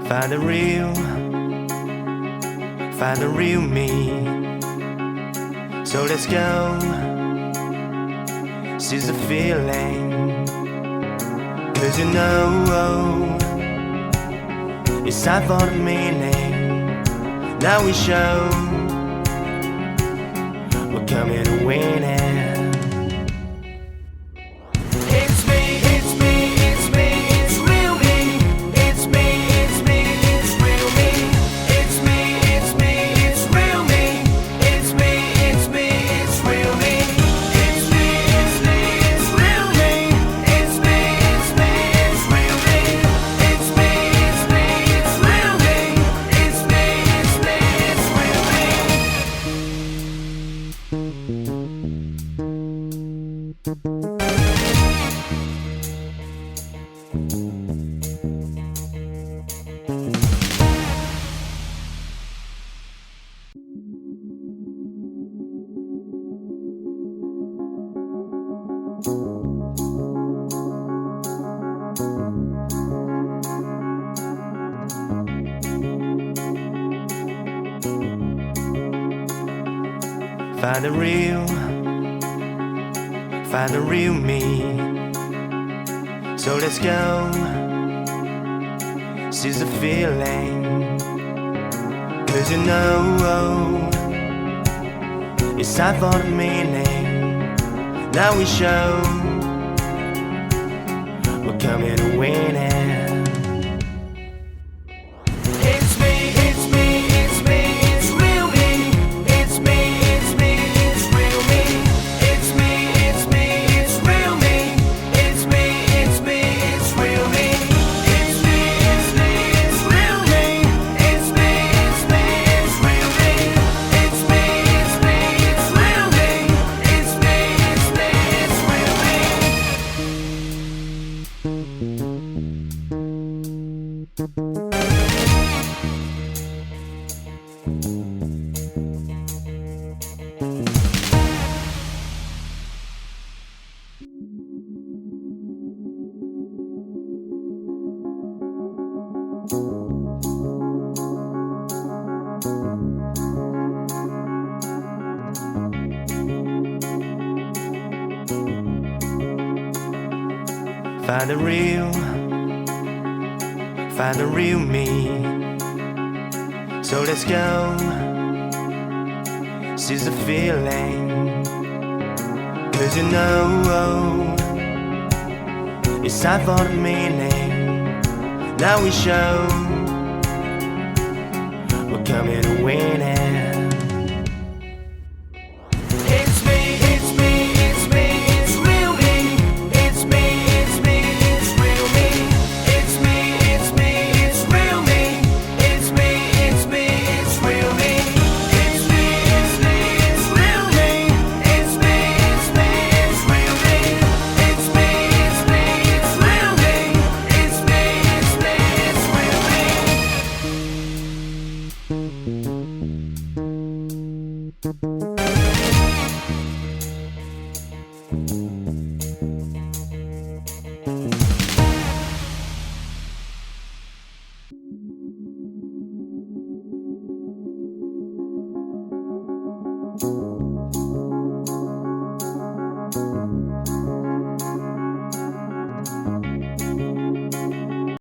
Find the real me. So let's go, seize the feeling. 'Cause you know it's time for the meaning. Now we show we're coming to win it. Find the real me. So let's go, seize the feeling. 'Cause you know it's time for the meaning. Now we show we're coming to win it. Find the real me. So let's go, seize the feeling. 'Cause you know it's time for the meaning. Now we show we're coming to win it. you.